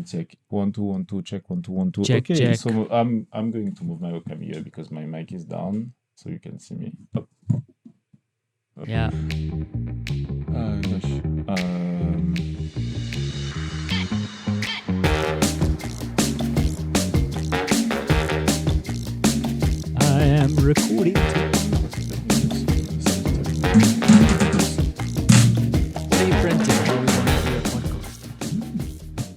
check. 1 2 1 2 check 1 2 1 2. Check, Okay, check. so I'm going to move my webcam here because my mic is down, so you can see me. Up. Yeah. Gosh. I am recording. What are you printing? Oh, we want to do a podcast.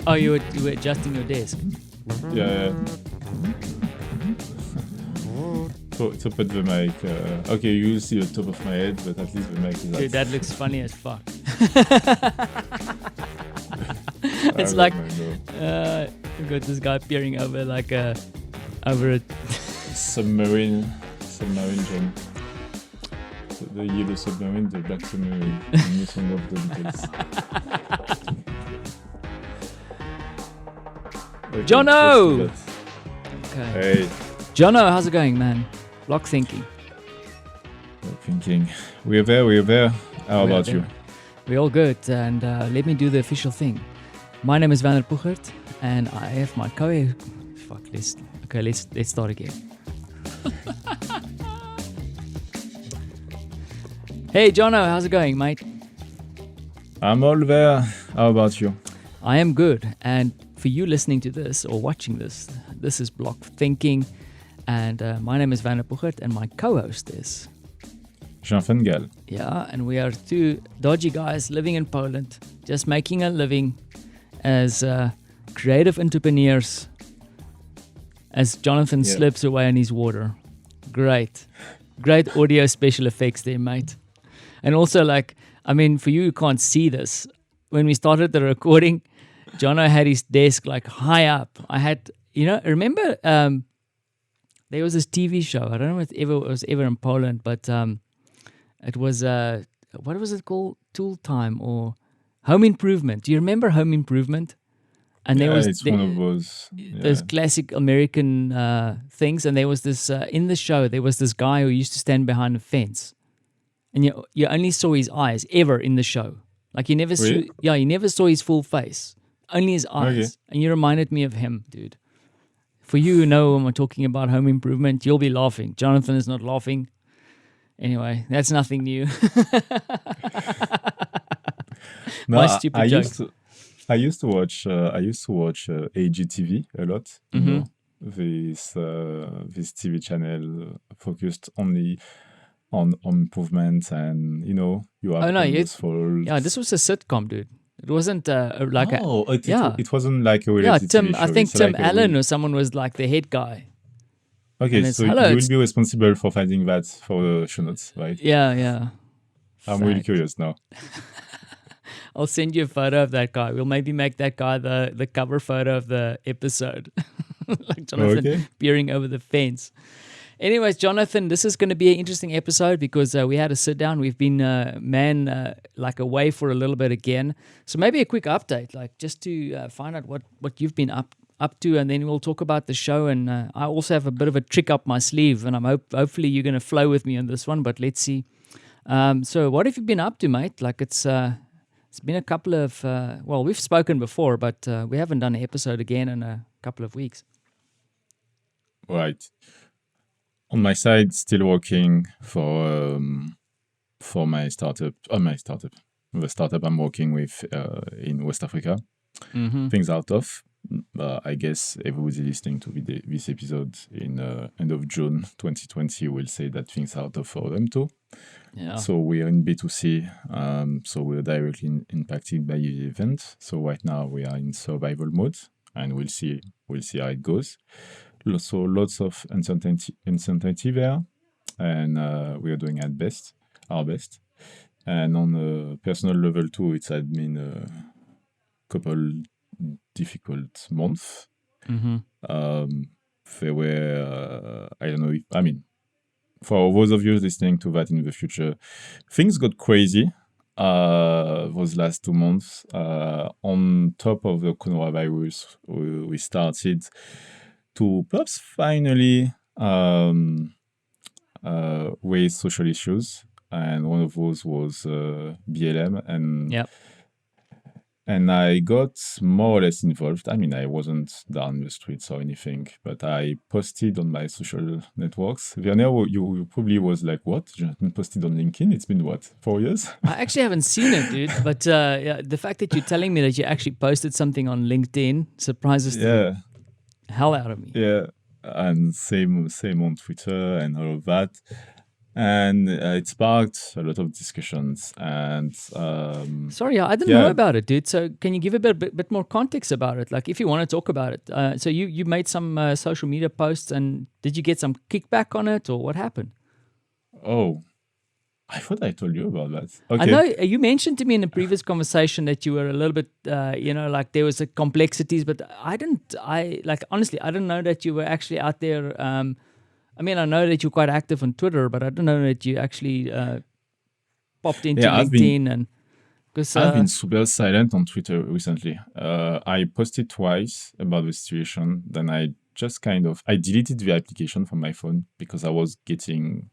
Oh, you were adjusting your desk. Yeah. So put the mic. Okay, you see the top of my head, but at least the mic is. Dude, that looks funny as fuck. It's like we've got this guy peering over like over a submarine jump. The yellow submarine, the black submarine. The new song of the Beatles. Okay, Jono! Okay. Hey. Jono, how's it going, man? Block thinking. We're there. How about you? We're all good, and let me do the official thing. My name is Werner Puchert, and I have my co. Fuck. Let's start again. Hey, Jono, how's it going, mate? I'm all there. How about you? I am good, and for you listening to this or watching this, this is Block Thinking, and my name is Werner Puchert, and my co-host is Jonathan Gal. Yeah, and we are two dodgy guys living in Poland, just making a living as creative entrepreneurs as Jonathan slips away in his water. Great audio special effects there, mate. And also, for you who can't see this, when we started the recording, Jono had his desk high up. I had, remember there was this TV show. I don't know if it was ever in Poland, but it was, what was it called? Tool Time or Home Improvement. Do you remember Home Improvement? And there was one of those classic American things. And there was this, in the show, there was this guy who used to stand behind a fence. And you only saw his eyes ever in the show. You never you never saw his full face. Only his eyes. Okay. And you reminded me of him, dude. For you who know when we're talking about Home Improvement, you'll be laughing. Jonathan is not laughing. Anyway, that's nothing new. My stupid joke. I used to watch AGTV a lot. Mm-hmm. You know, this TV channel focused only on improvements, and you have this was a sitcom, dude. It wasn't it wasn't like a reality TV show. I think Tim Allen or someone was like the head guy. Okay, so you will be responsible for finding that for the show notes, right? Yeah. I'm really curious now. I'll send you a photo of that guy. We'll maybe make that guy the cover photo of the episode. Like Jonathan peering over the fence. Anyways, Jonathan, this is going to be an interesting episode because we had a sit down. We've been away for a little bit again. So maybe a quick update, just to find out what you've been up to, and then we'll talk about the show. And I also have a bit of a trick up my sleeve, and I'm hopefully you're going to flow with me on this one. But let's see. So what have you been up to, mate? It's been a couple of we've spoken before, but we haven't done an episode again in a couple of weeks. Right. On my side, still working for my startup. The startup I'm working with in West Africa. Mm-hmm. Things are tough. I guess everybody listening to this episode in end of June 2020 will say that things are tough for them too. Yeah. So we are in B2C. So we're directly impacted by the event. So right now we are in survival mode, and we'll see how it goes. So lots of uncertainty there, and we are doing our best. And on a personal level too, it's had been a couple difficult months. Mm-hmm. There were, I don't know, for those of you listening to that in the future, things got crazy those last 2 months. On top of the coronavirus, we started to perhaps finally raise social issues, and one of those was BLM, and and I got more or less involved. I mean, I wasn't down the streets or anything, but I posted on my social networks. Werner, you probably was like, what? Jonathan posted on LinkedIn? It's been what, 4 years? I actually haven't seen it, dude. But yeah, the fact that you're telling me that you actually posted something on LinkedIn surprises the Yeah, hell out of me. yeah. And same on Twitter and all of that. And it sparked a lot of discussions. And Sorry, I didn't know yeah, about it, dude. So can you give a bit more context about it? Like, if you want to talk about it. So you made some social media posts, and did you get some kickback on it, or what happened? oh, I thought I told you about that. I Okay. know you mentioned to me in the previous conversation that you were a little bit, like there was a complexities, but I didn't. I like honestly, I didn't know that you were actually out there. I mean, I know that you're quite active on Twitter, but I didn't know that you actually popped into Yeah, LinkedIn and because I've been super silent on Twitter recently. I posted twice about the situation. Then I just I deleted the application from my phone because I was getting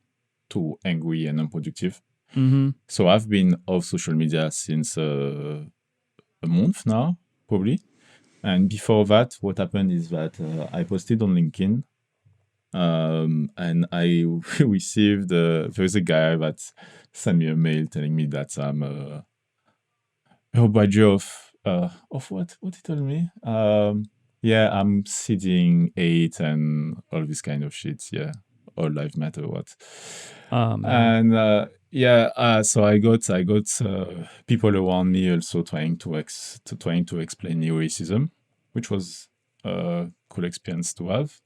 too angry and unproductive. mm-hmm. So I've been off social media since a month now, probably. And before that, what happened is that I posted on LinkedIn, and I received there's a guy that sent me a mail telling me that I'm a badge of what he told me. Yeah, I'm seeding 8 and all this kind of shit. Yeah, all life matter what. Oh man, And yeah, so I got people around me also trying to explain neo racism, which was a cool experience to have.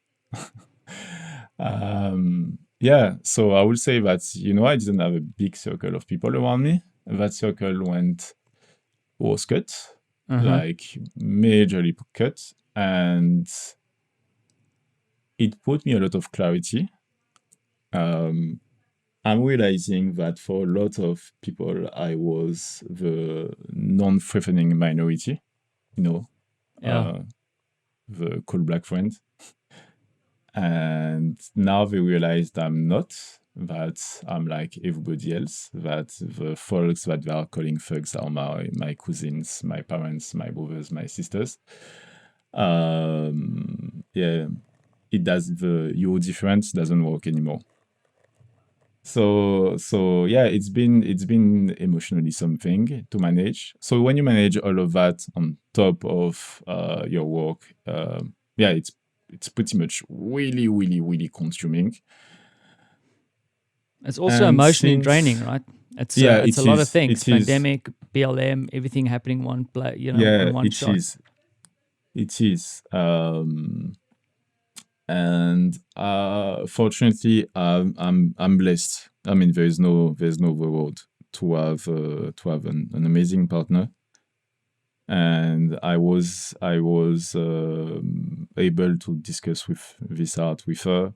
Yeah, so I would say that I didn't have a big circle of people around me. That circle was cut, uh-huh. like majorly cut, and it put me a lot of clarity. Um, I'm realizing that for a lot of people, I was the non-threatening minority, you know, Yeah. the cool black friend. And now they realized I'm not, that I'm like everybody else, that the folks that they are calling thugs are my cousins, my parents, my brothers, my sisters. Yeah, your difference doesn't work anymore. So yeah, it's been emotionally something to manage. So when you manage all of that on top of your work, yeah, it's pretty much really, really, really consuming. It's also And emotionally draining, since right? yeah, It's a it lot of is, things. it is, Pandemic, BLM, everything happening one play, yeah, on one it shot. is, it is. And fortunately, I'm blessed. I mean, there's no reward to have an amazing partner, and I was able to discuss with this art with her.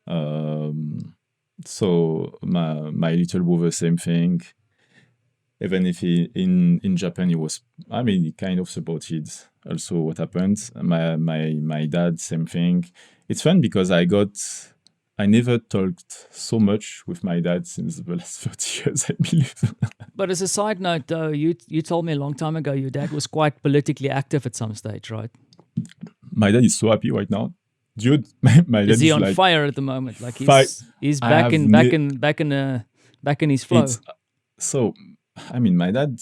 Um, so my little brother, same thing. Even if in Japan, he kind of supported also what happened. My dad, same thing. It's fun because I never talked so much with my dad since the last 30 years, I believe. But as a side note, though, you told me a long time ago your dad was quite politically active at some stage, right? My dad is so happy right now. Dude, my Is dad he is on like, fire at the moment? Like fight. he's I have ne- back in his flow. it's so. I mean, my dad.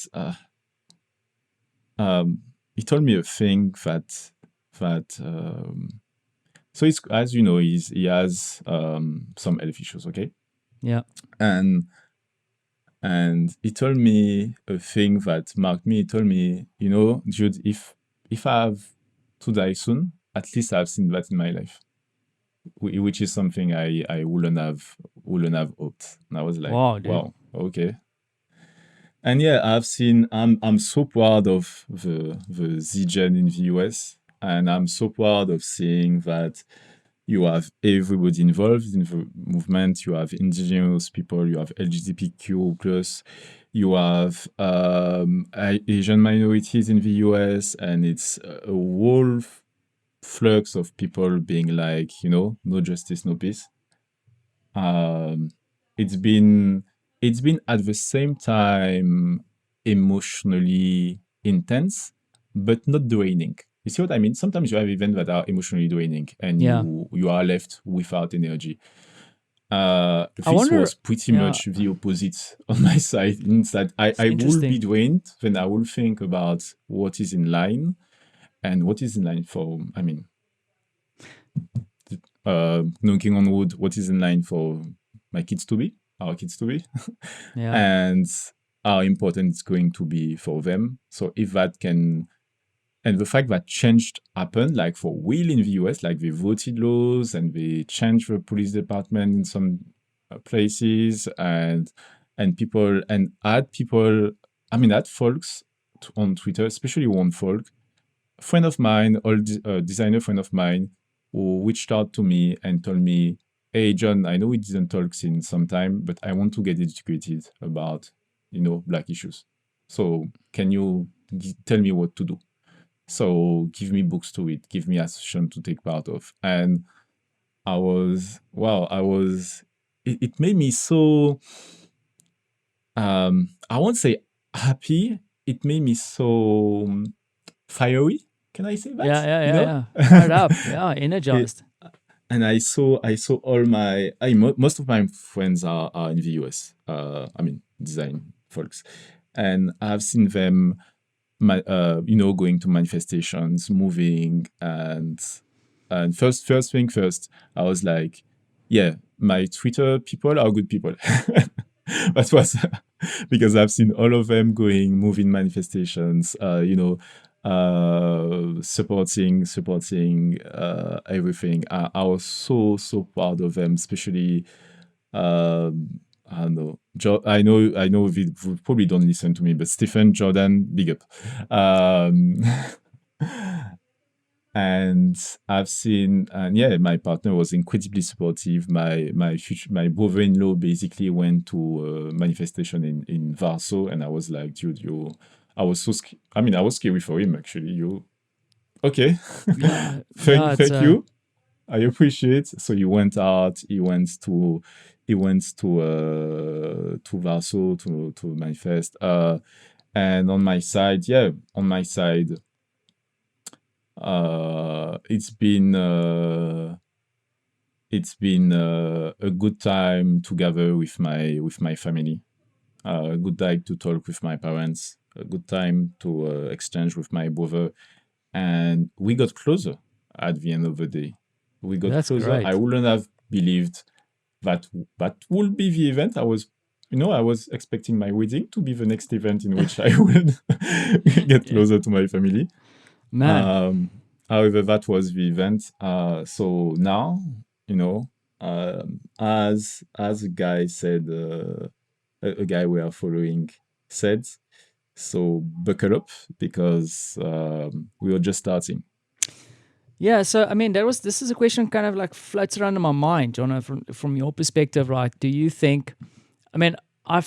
He told me a thing that. So it's, as you know, he has some health issues. Okay, Yeah. and he told me a thing that marked me. He told me, Jude, if I have to die soon, at least I've seen that in my life, which is something I wouldn't have hoped. And I was like, Wow, dude. wow, okay. And yeah, I'm so proud of the Z-Gen in the US, and I'm so proud of seeing that you have everybody involved in the movement. You have indigenous people, you have LGBTQ plus, you have Asian minorities in the US, and it's a whole flux of people being like, no justice, no peace. Um, it's been at the same time emotionally. intense, but not draining. You see what I mean? Sometimes you have events that are emotionally draining, and Yeah. you are left without energy. I This wonder. was pretty Yeah, much the opposite on my side. In that it's I will be interesting. drained, then I will think about what is in line and what is in line for, I mean, knocking on wood, what is in line for my kids to be, our kids to be, Yeah. and how important it's going to be for them. So if that can, and the fact that change happened, like for real in the US, like they voted laws and they changed the police department in some places, and people and had people, I mean, had folks on Twitter, especially one folk, friend of mine, designer friend of mine, who reached out to me and told me, "Hey, John, I know we didn't talk since some time, but I want to get educated about, Black issues. So can you tell me what to do? So give me books to read, give me association to take part of." And it made me so, I won't say happy. It made me so fiery. Can I say Yeah. that? Yeah. You Yeah. know? Yeah. Fired up. Yeah. it, Energized. and I saw all most of my friends are in the US. I mean, design folks, and I've seen them, going to manifestations, moving, and first thing first, I was like, yeah, my Twitter people are good people. That was because I've seen all of them going, moving manifestations, supporting everything. I was so proud of them, especially I don't know. I know we probably don't listen to me, but Stephen, Jordan, big up. And I've seen, and yeah, my partner was incredibly supportive. My brother-in-law basically went to a manifestation in Warsaw, and I was like, dude, I was I mean, I was scary for him actually. Okay, Yeah. Yeah. It's thank you. I appreciate. So he went out. He went to Warsaw to manifest. And on my side, it's been a good time together with my family. A good time to talk with my parents. A good time to exchange with my brother, and we got closer at the end of the day. We got That's closer. I great. wouldn't have believed that would be the event. I was expecting my wedding to be the next event in which I would get Yeah. closer to my family. Man. Um, However, that was the event. So now, as a guy said, a guy we are following said, so buckle up because we are just starting. Yeah, so I mean, this is a question kind of like floats around in my mind, John, from your perspective, right? Do you think? I mean, no,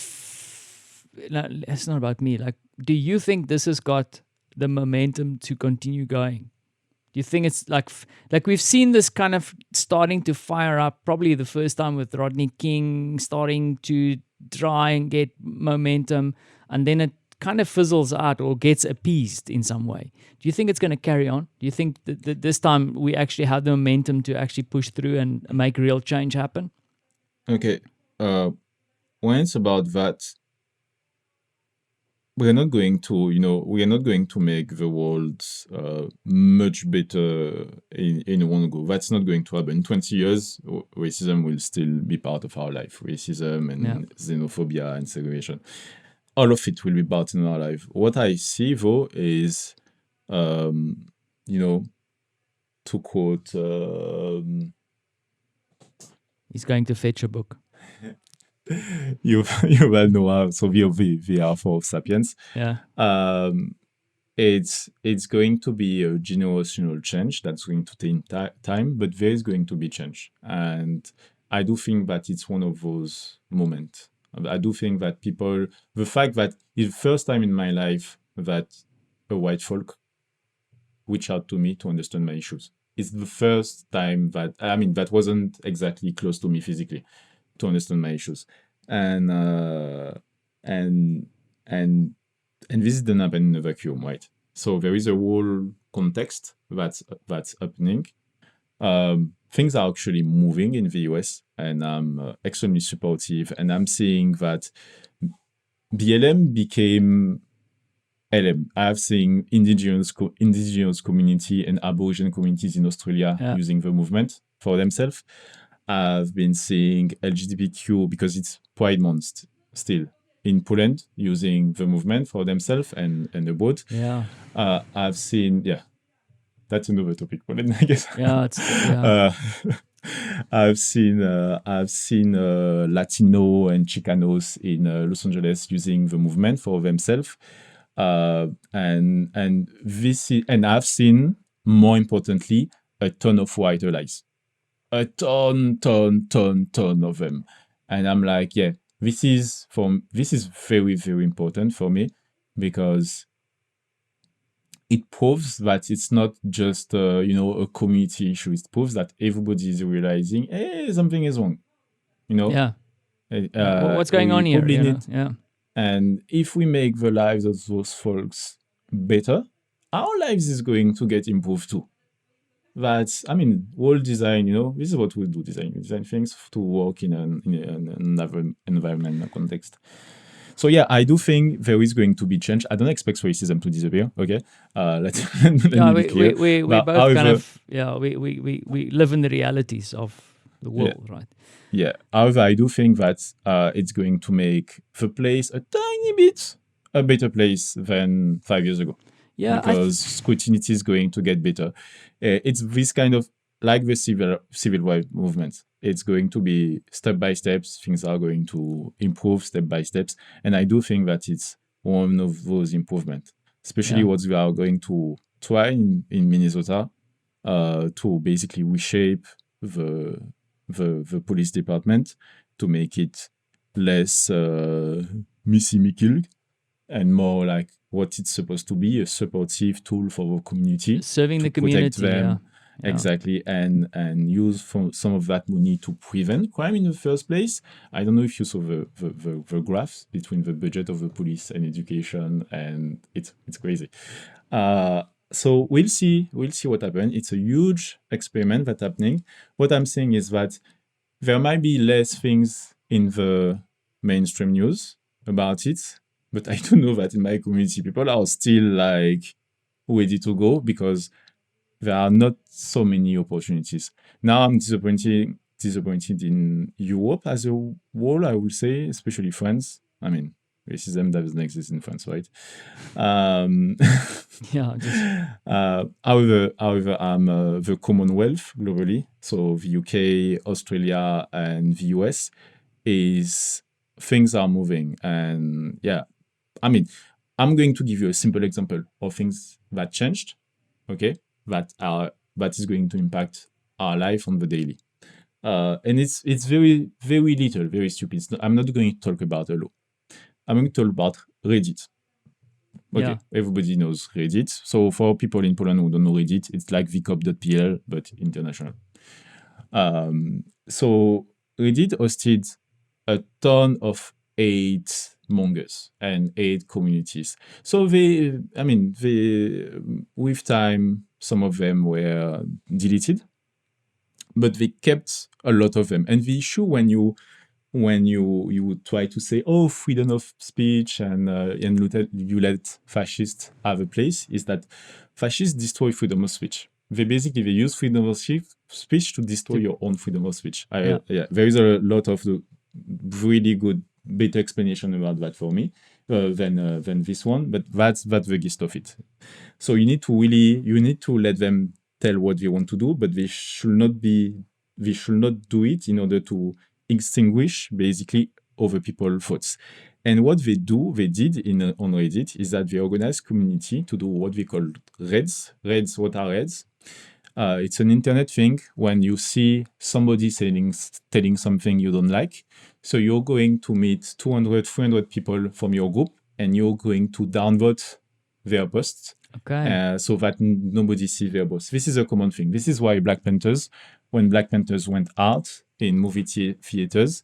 it's not about me. Like, do you think this has got the momentum to continue going? Do you think it's like we've seen this kind of starting to fire up? Probably the first time with Rodney King starting to try and get momentum, and then it kind of fizzles out or gets appeased in some way. Do you think it's going to carry on? Do you think that this time we actually have the momentum to actually push through and make real change happen? Okay. When it's about that, we are not going to, make the world much better in one go. That's not going to happen. In 20 years, racism will still be part of our life. Racism Yeah. and xenophobia and segregation. All of it will be part in our life. What I see, though, is, you know, to quote, He's going to fetch a book. you well know how, so we are for Sapiens. Yeah. It's going to be a generational change that's going to take time, but there is going to be change. And I do think that it's one of those moments. I do think that the fact that it's the first time in my life that a white folk reached out to me to understand my issues. It's the first time that wasn't exactly close to me physically to understand my issues. And, and, and and this didn't happen in a vacuum, right? So there is a whole context that's happening. Things are actually moving in the US, and I'm extremely supportive. And I'm seeing that BLM became LM. I've seen indigenous community and Aboriginal communities in Australia using the movement for themselves. I've been seeing LGBTQ, because it's Pride Month still, in Poland using the movement for themselves and abroad. Yeah. I've seen, that's another topic, Poland, I guess. I've seen Latino and Chicanos in Los Angeles using the movement for themselves. And I've seen, more importantly, a ton of white allies, a ton of them, and I'm like, this is very, very important for me, because it proves that it's not just a community issue. It proves that everybody is realizing, hey, something is wrong. What's going on here? And if we make the lives of those folks better, our lives is going to get improved too. That's, world design, this is what we do, design things to work in another environment context. So I do think there is going to be change. I don't expect racism to disappear. Okay, let's be clear. We both kind of we live in the realities of the world, right? Yeah. However, I do think that it's going to make the place a tiny bit a better place than 5 years ago. Yeah, because scrutiny is going to get better. It's this kind of, like the civil rights movement. It's going to be step by steps. Things are going to improve step by steps, and I do think that it's one of those improvements, especially what we are going to try in Minnesota to basically reshape the police department to make it less Missy Mikil and more like what it's supposed to be, a supportive tool for the community, serving the community, them. Exactly, and use some of that money to prevent crime in the first place. I don't know if you saw the graphs between the budget of the police and education, and it's crazy. So we'll see what happens. It's a huge experiment that's happening. What I'm saying is that there might be less things in the mainstream news about it, but I do know that in my community, people are still like ready to go because there are not so many opportunities. Now I'm disappointed in Europe as a whole, I would say, especially France. Racism doesn't exist in France, right? However, the Commonwealth globally, so the UK, Australia, and the US, things are moving. And I'm going to give you a simple example of things that changed, okay? That is going to impact our life on the daily. And it's very, very little, very stupid. I'm not going to talk about a law. I'm going to talk about Reddit. Okay, everybody knows Reddit. So for people in Poland who don't know Reddit, it's like vcop.pl, but international. So Reddit hosted a ton of hate mongers and hate communities. So with time, some of them were deleted, but they kept a lot of them. And the issue when you try to say, oh, freedom of speech and you let fascists have a place, is that fascists destroy freedom of speech. They use freedom of speech to destroy your own freedom of speech. There is a lot of the really good, better explanation about that for me than this one, but that's the gist of it. So you need to let them tell what they want to do, but they should not do it in order to extinguish basically other people's thoughts. And what they did on Reddit is that they organized community to do what we call raids. Raids, what are raids? It's an internet thing when you see somebody telling something you don't like. So you're going to meet 200, 300 people from your group, and you're going to downvote their posts. Okay. So that nobody sees their posts. This is a common thing. This is why when Black Panthers went out in movie theaters,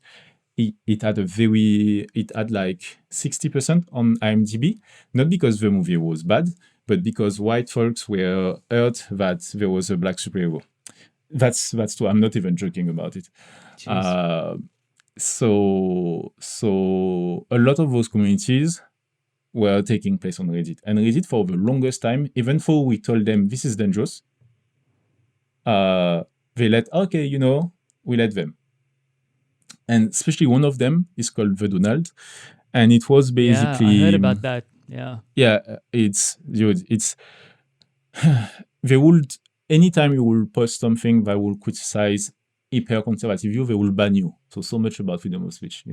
it had like 60% on IMDb, not because the movie was bad, but because white folks were hurt that there was a black superhero. That's true. I'm not even joking about it. Uh, so a lot of those communities were taking place on Reddit, and Reddit for the longest time, even though we told them this is dangerous, they we let them. And especially one of them is called the Donald, and it was basically I heard about that. it's they would, anytime you will post something that will criticize hyper-conservative view, they will ban you. So much about freedom of speech,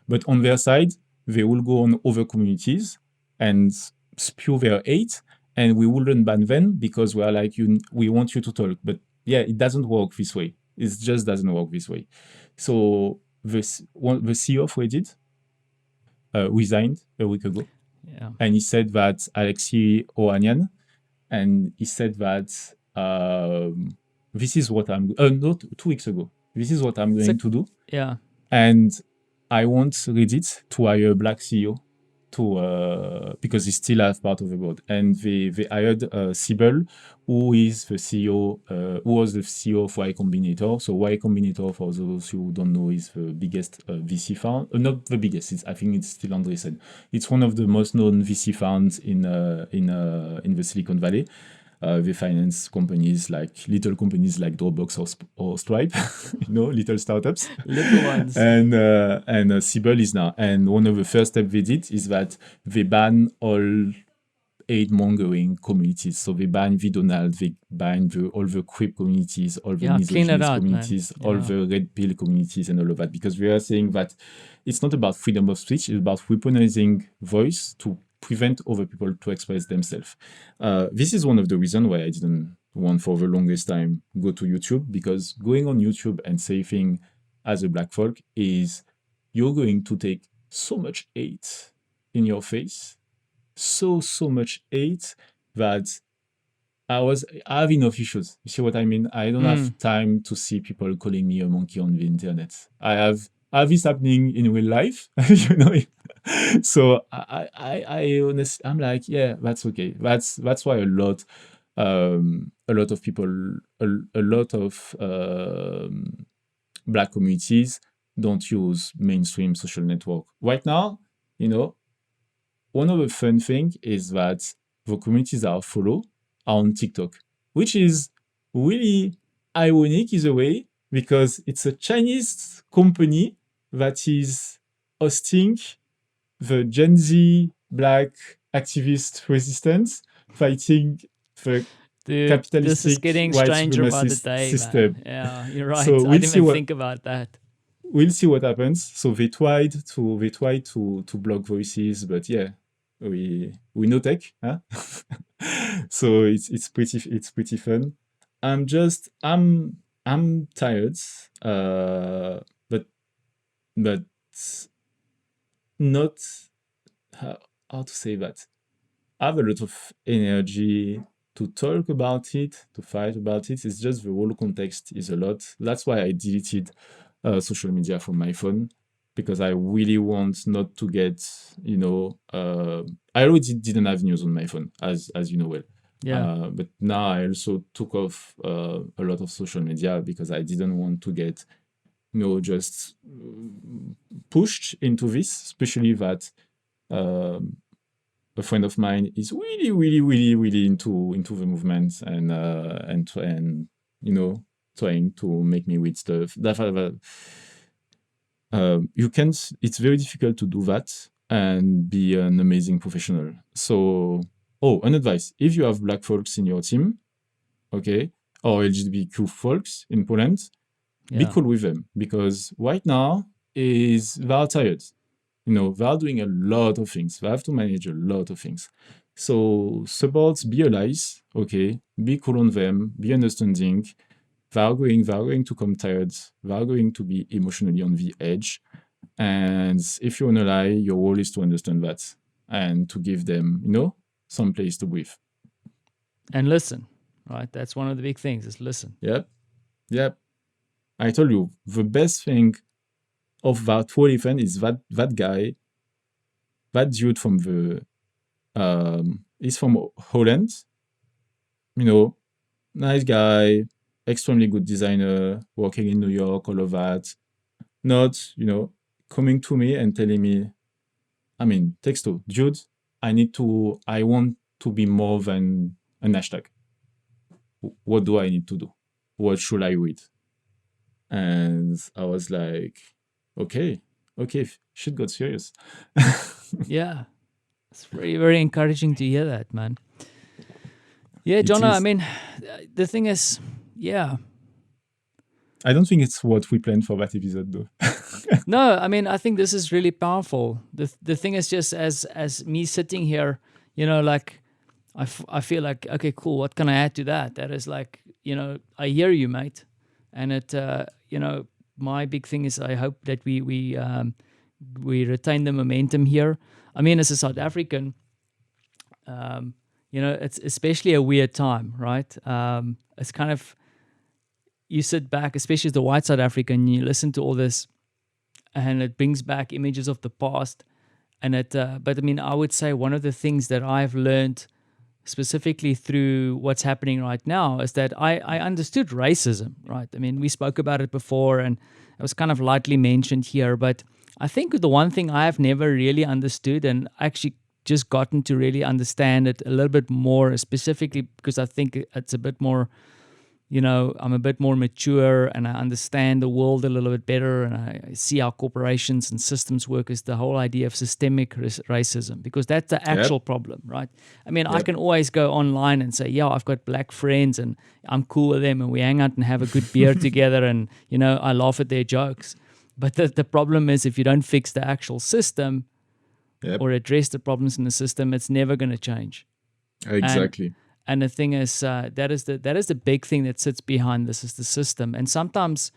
But on their side, they will go on other communities and spew their hate, and we wouldn't ban them because we are like, we want you to talk. But yeah, it doesn't work this way. It just doesn't work this way. So the CEO of Reddit resigned a week ago. Yeah. And he said that Alexei Ohanian, and he said that this is what I'm, not 2 weeks ago, this is what I'm going to do. Yeah. And I want Reddit to hire a black CEO because he still have part of the board. And they hired Sibyl, who was the CEO of Y Combinator. So Y Combinator, for those who don't know, is the biggest VC fund. Not the biggest. I think it's still Andreessen. It's one of the most known VC funds in the Silicon Valley. They finance little companies like Dropbox or Stripe, little startups. Little ones. And Sibyl is now. And one of the first steps they did is that they ban all hate-mongering communities. So they ban the Donald, they ban all the queer communities, all the misogynist communities, all the red pill communities, and all of that. Because we are saying that it's not about freedom of speech, it's about weaponizing voice to prevent other people to express themselves. This is one of the reasons why I didn't want for the longest time go to YouTube, because going on YouTube and saying things as a black folk is you're going to take so much hate in your face, so much hate that I have enough issues. You see what I mean? I don't have time to see people calling me a monkey on the internet. I have this happening in real life, So I honestly, I'm like, yeah, that's okay. That's why a lot of people, a lot of black communities don't use mainstream social network right now. One of the fun things is that the communities I follow are on TikTok, which is really ironic in a way, because it's a Chinese company that is hosting the Gen Z black activist resistance fighting the capitalistic this is getting white stranger by the supremacist day, system. Man. Yeah, you're right. So I didn't even think about that. We'll see what happens. So they tried to block voices, but yeah, we know tech, huh? So it's pretty fun. I'm tired, but not how to say that. I have a lot of energy to talk about it, to fight about it. It's just the whole context is a lot. That's why I deleted social media from my phone, because I really want not to get, I already didn't have news on my phone, as you know well. Yeah. But now I also took off a lot of social media because I didn't want to get, just pushed into this, especially that a friend of mine is really, really, really, really into the movement and trying to make me read stuff. It's very difficult to do that and be an amazing professional. So, an advice: if you have black folks in your team, okay, or LGBTQ folks in Poland, be cool with them, because right now they are tired. They are doing a lot of things. They have to manage a lot of things. So support, be allies, okay? Be cool on them, be understanding. They are going to come tired. They are going to be emotionally on the edge. And if you're an ally, your role is to understand that and to give them, some place to breathe. And listen, right? That's one of the big things, is listen. Yep. I told you, the best thing of that whole event is that guy, that dude from the he's from Holland, you know, nice guy, extremely good designer, working in New York, all of that. Not, coming to me and telling me, I mean, texto, Jude, I want to be more than an hashtag. What do I need to do? What should I read? And I was like, okay, shit got serious. Yeah. It's very, very encouraging to hear that, man. Yeah, It Jonah, I is. mean, the thing is, yeah. I don't think it's what we planned for that episode, though. No, I mean, I think this is really powerful. The thing is just as me sitting here, like I feel like, okay, cool. What can I add to that? That is like, I hear you, mate. And it, my big thing is I hope that we retain the momentum here. I mean, as a South African, it's especially a weird time, right? It's kind of, you sit back, especially as the white South African, you listen to all this, and it brings back images of the past. And but I mean, I would say one of the things that I've learned specifically through what's happening right now is that I understood racism, right? I mean, we spoke about it before and it was kind of lightly mentioned here, but I think the one thing I have never really understood and actually just gotten to really understand it a little bit more specifically because I think it's a bit more, I'm a bit more mature and I understand the world a little bit better and I see how corporations and systems work is the whole idea of systemic racism, because that's the actual problem, right? I mean, I can always go online and say, yeah, I've got black friends and I'm cool with them and we hang out and have a good beer together and, I laugh at their jokes. But the problem is if you don't fix the actual system or address the problems in the system, it's never going to change. Exactly. And the thing is, that is the big thing that sits behind this is the system. And sometimes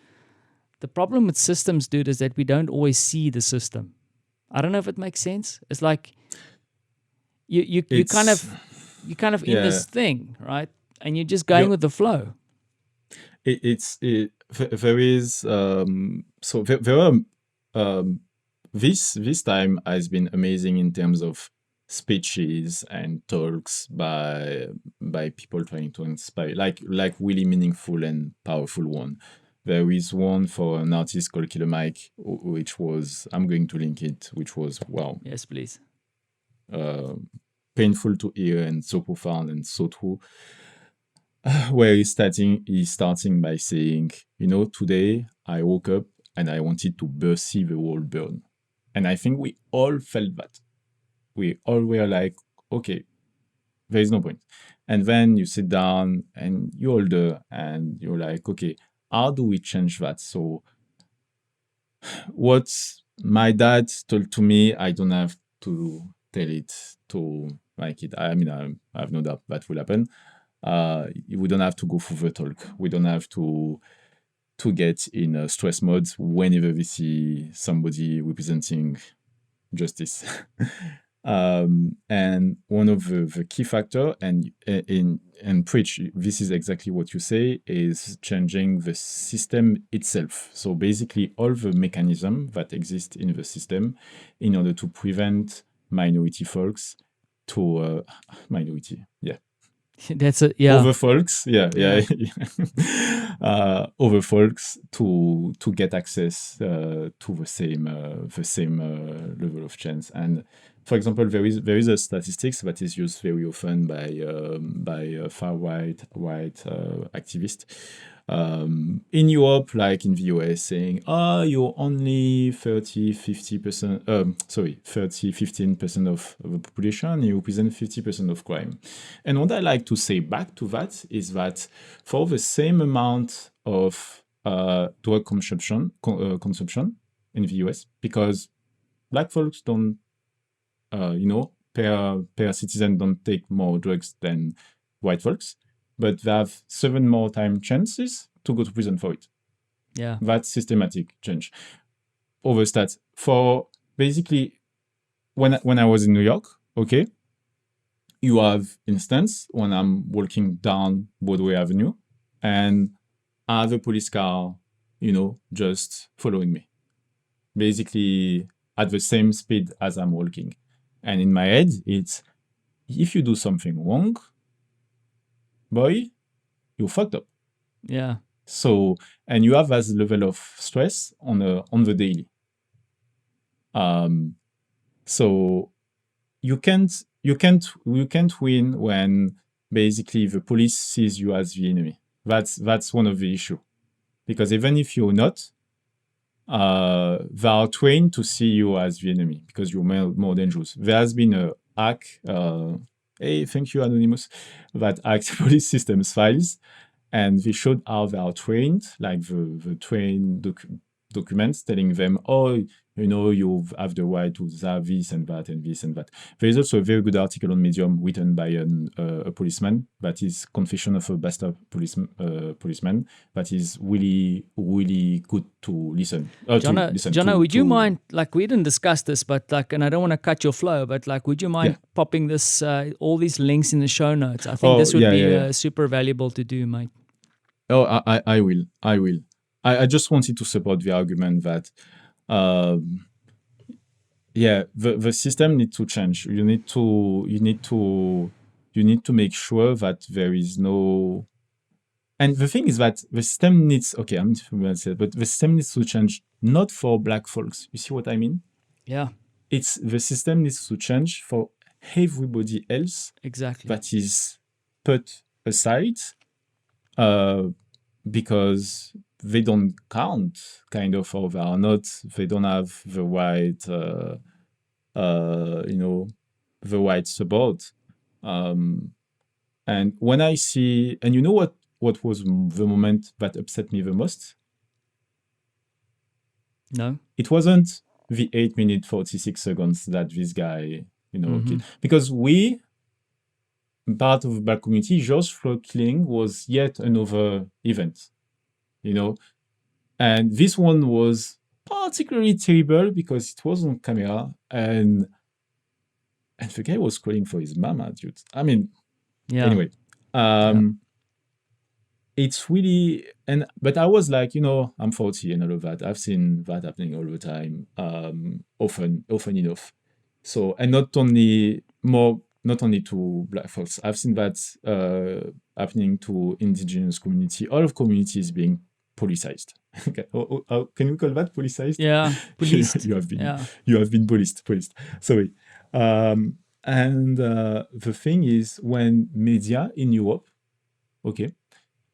the problem with systems, dude, is that we don't always see the system. I don't know if it makes sense. It's like you kind of in this thing, right? And you're just going with the flow. There is so there are this time has been amazing in terms of speeches and talks by people trying to inspire, like really meaningful and powerful one. There is one for an artist called Killer Mike, which was, I'm going to link it, which was, wow. Yes, please. Painful to hear and so profound and so true. Where he's starting by saying, today I woke up and I wanted to see the world burn. And I think we all felt that. We all were like, okay, there is no point. And then you sit down and you're older and you're like, okay, how do we change that? So what my dad told to me, I don't have to tell it to my kid. I mean, I have no doubt that will happen. We don't have to go through the talk. We don't have to get in a stress mode whenever we see somebody representing justice. And one of the key factor and preach, this is exactly what you say, is changing the system itself. So basically all the mechanism that exist in the system in order to prevent minority folks to that's it. Yeah. Over folks, over folks to get access to the same level of chance. And for example, there is a statistics that is used very often by far right activists in Europe, like in the US, saying, you're only 15% of the population, you represent 50% of crime. And what I like to say back to that is that for the same amount of drug consumption in the US, because black folks don't, per citizen don't take more drugs than white folks, but they have 7 more time chances to go to prison for it. Yeah. That's systematic change. Over stats. For basically, when I was in New York, okay, you have instance when I'm walking down Broadway Avenue and I have a police car, just following me. basically at the same speed as I'm walking. And in my head, it's if you do something wrong, boy, you fucked up. Yeah. So, and you have that level of stress on the daily. So you can't win when basically the police sees you as the enemy. That's one of the issue, because even if you're not, they are trained to see you as the enemy because you're more dangerous. There has been a hack. Hey, thank you, Anonymous. That hacked police systems files, and they showed how they are trained, like the trained documents telling them, oh, you have the right to have this and that and this and that. There is also a very good article on Medium written by a policeman, that is Confession of a Bastard Policeman, that is really, really good to listen. Jono, would you mind, like, we didn't discuss this, but like, and I don't want to cut your flow, but like, would you mind popping this, all these links in the show notes? I think this would be super valuable to do, mate. Oh, I will. I just wanted to support the argument that, the system needs to change. You need to make sure that there is no. And the thing is that the system needs. Okay, I'm not sure, but the system needs to change, not for Black folks. You see what I mean? Yeah. It's the system needs to change for everybody else. Exactly. That is put aside. Because they don't count, kind of, or they don't have the right, the right support. And when I see, and you know what was the moment that upset me the most? No. It wasn't the 8 minutes 46 seconds that this guy, killed. Because part of the Black community, George Floyd killing was yet another event, and this one was particularly terrible because it was on camera, and the guy was calling for his mama, dude. I mean, anyway, it's really, but I was like, I'm 40 and all of that. I've seen that happening all the time, often enough. So, and not only to Black folks. I've seen that happening to indigenous community. All of communities being politicized. Okay. Can we call that politicized? Yeah, policed. You have been policed. Sorry. And the thing is, when media in Europe, okay,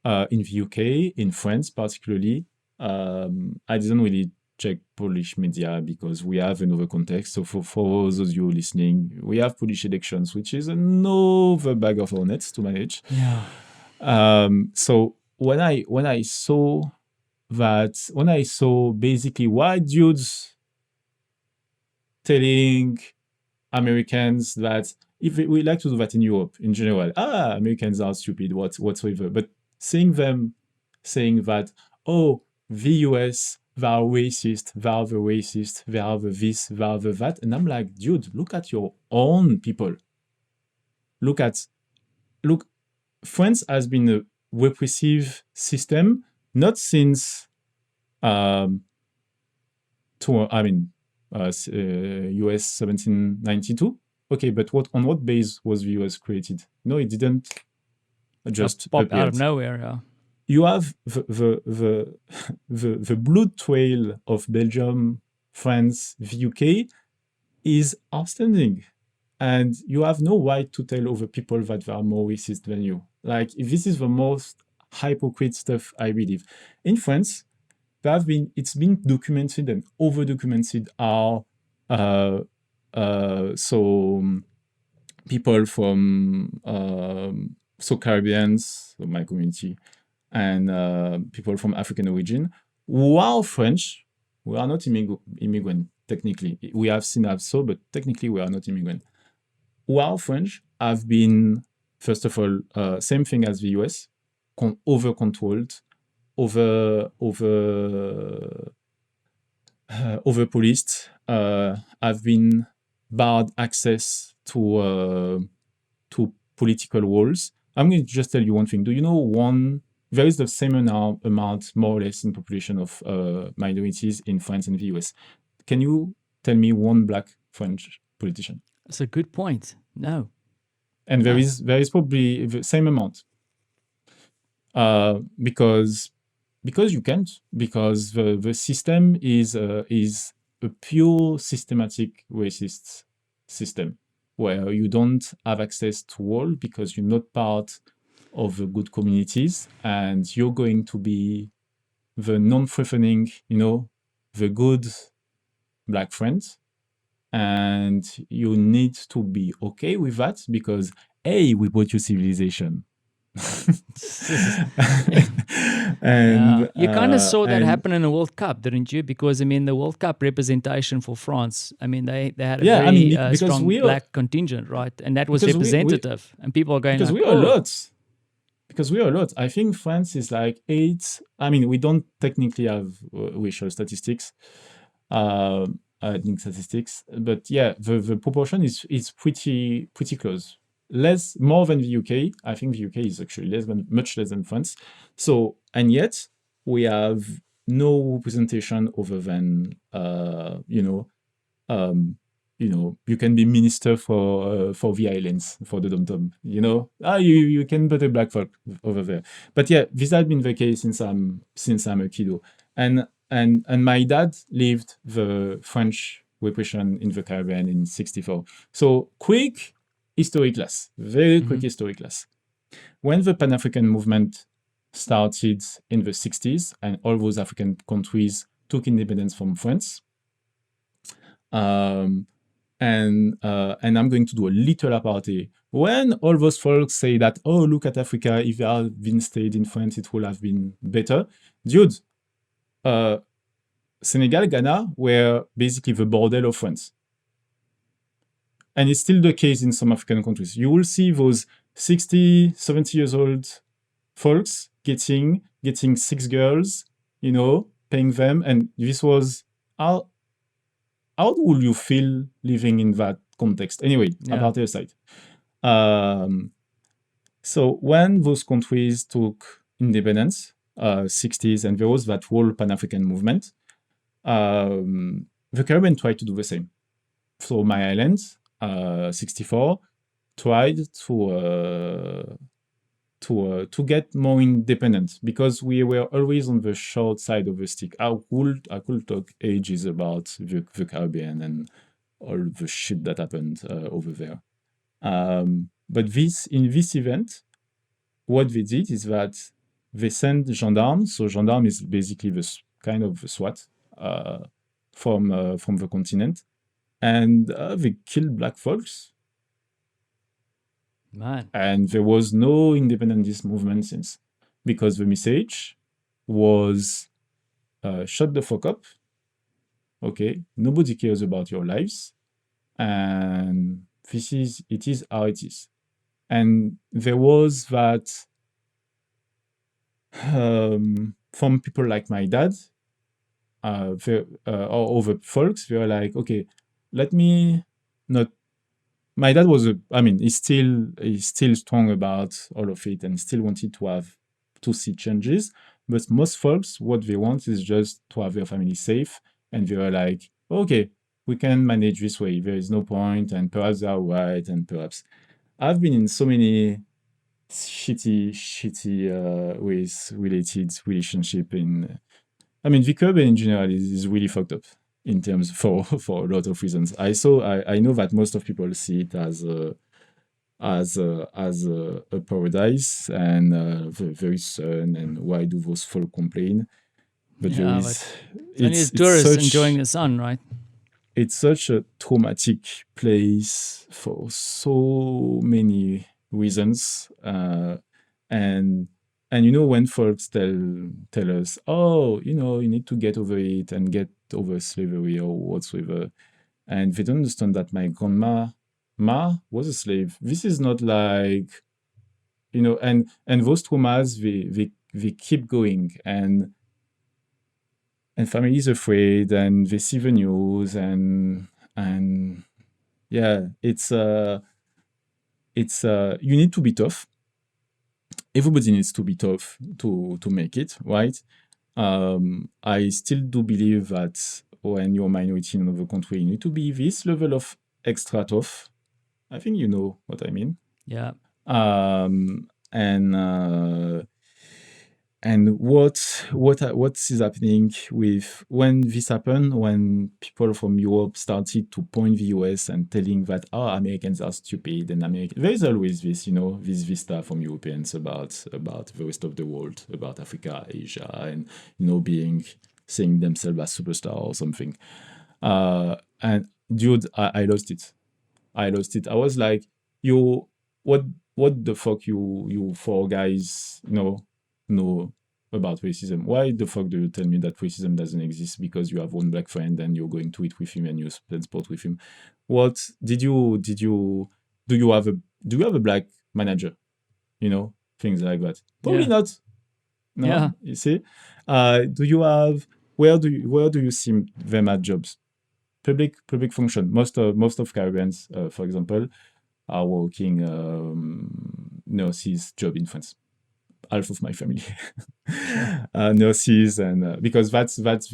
in the UK, in France particularly, I didn't really check Polish media because we have another context. So for those of you listening, we have Polish elections, which is another bag of hornets to manage. Yeah. So when I saw basically white dudes telling Americans that if we like to do that in Europe in general, Americans are stupid, whatsoever, but seeing them saying that, oh, the US, they are racist, they are the racist, they are the this, they are the that. And I'm like, dude, look at your own people. Look, France has been a repressive system, not since, US 1792. Okay, but on what base was the US created? No, it didn't just pop out of nowhere. Yeah. You have the blood trail of Belgium, France, the UK is outstanding, and you have no right to tell other people that they are more racist than you. Like, this is the most hypocrite stuff, I believe. In France, it's been documented and over documented how people from Caribbeans, my community, and people from African origin who are French. We are not immigrant technically. We have seen that so, but technically we are not immigrant. Who are French have been, first of all, same thing as the US, over-controlled, over-policed, have been barred access to political roles. I'm going to just tell you one thing. Do you know there is the same amount, more or less, in population of minorities in France and the US. can you tell me one black French politician? That's a good point. No. And there is probably the same amount. Because you can't, because the system is a pure systematic racist system where you don't have access to all because you're not part of the good communities, and you're going to be the non-threatening, the good black friends, and you need to be okay with that because, hey, we brought you civilization. And you kind of saw that happen in the World Cup, didn't you? Because I mean, the World Cup representation for France, I mean, they had a very strong black contingent, right? And that was representative. And people are going because like, we are a lot. Because we are a lot. I think France is like 8. I mean, we don't technically have racial statistics, ethnic statistics, but yeah, the proportion is pretty close. More than the UK. I think the UK is actually much less than France. So, and yet we have no representation other than you can be minister for the islands, for the dom-tom, you can put a black folk over there. But yeah, this has been the case since I'm a kiddo. And my dad lived the French repression in the Caribbean in 1964. So quick history class, very quick history class. When the Pan-African movement started in the 1960s and all those African countries took independence from France, and I'm going to do a little aparté. When all those folks say that, oh, look at Africa, if they had been stayed in France, it would have been better. Dude, Senegal, Ghana were basically the bordel of France. And it's still the case in some African countries. You will see those 60, 70 years old folks getting 6 girls, paying them. And this was how would you feel living in that context? Anyway, apartheid aside. So when those countries took independence, 60s, and there was that whole Pan-African movement, the Caribbean tried to do the same. So my island, 64, tried to get more independent because we were always on the short side of the stick. I could talk ages about the Caribbean and all the shit that happened over there. But in this event, what they did is that they sent gendarmes. So gendarme is basically this kind of SWAT from the continent, and they killed black folks. Man. And there was no independentist movement since, because the message was shut the fuck up. Okay, nobody cares about your lives, and it is how it is. And there was that from people like my dad, or other folks, they were like, okay, let me not. My dad he's still strong about all of it and still wanted to see changes. But most folks, what they want is just to have their family safe. And they were like, okay, we can manage this way. There is no point, and perhaps they are right, and perhaps. I've been in so many shitty race-related relationship the Caribbean in general is really fucked up in terms for a lot of reasons. I know that most of people see it as a paradise, and there is sun, and why do those folk complain? But it's tourists enjoying the sun, right? It's such a traumatic place for so many reasons, and when folks tell us, oh, you need to get over it and get over slavery or whatsoever, and they don't understand that my grandma was a slave. This is not like, and those traumas, they keep going, and family is afraid, and they see the news, and yeah, it's you need to be tough. Everybody needs to be tough to make it, right? I still do believe that when you're a minority in another country, you need to be this level of extra tough. I think you know what I mean. Yeah. Um, and what is happening with when this happened, when people from Europe started to point the US and telling that Americans are stupid and there is always this, this vista from Europeans about the rest of the world, about Africa, Asia, and being seeing themselves as superstar or something. And dude, I lost it. I was like, you what the fuck you four guys know about racism? Why the fuck do you tell me that racism doesn't exist because you have one black friend and you're going to eat with him and you spend sport with him? What do you have a black manager? Things like that. Probably Yeah. not. No, Yeah. you see. Do you have where do you see them at jobs? Public function. Most of Caribbeans, for example, are working nurses job in France. Half of my family nurses, and because that's as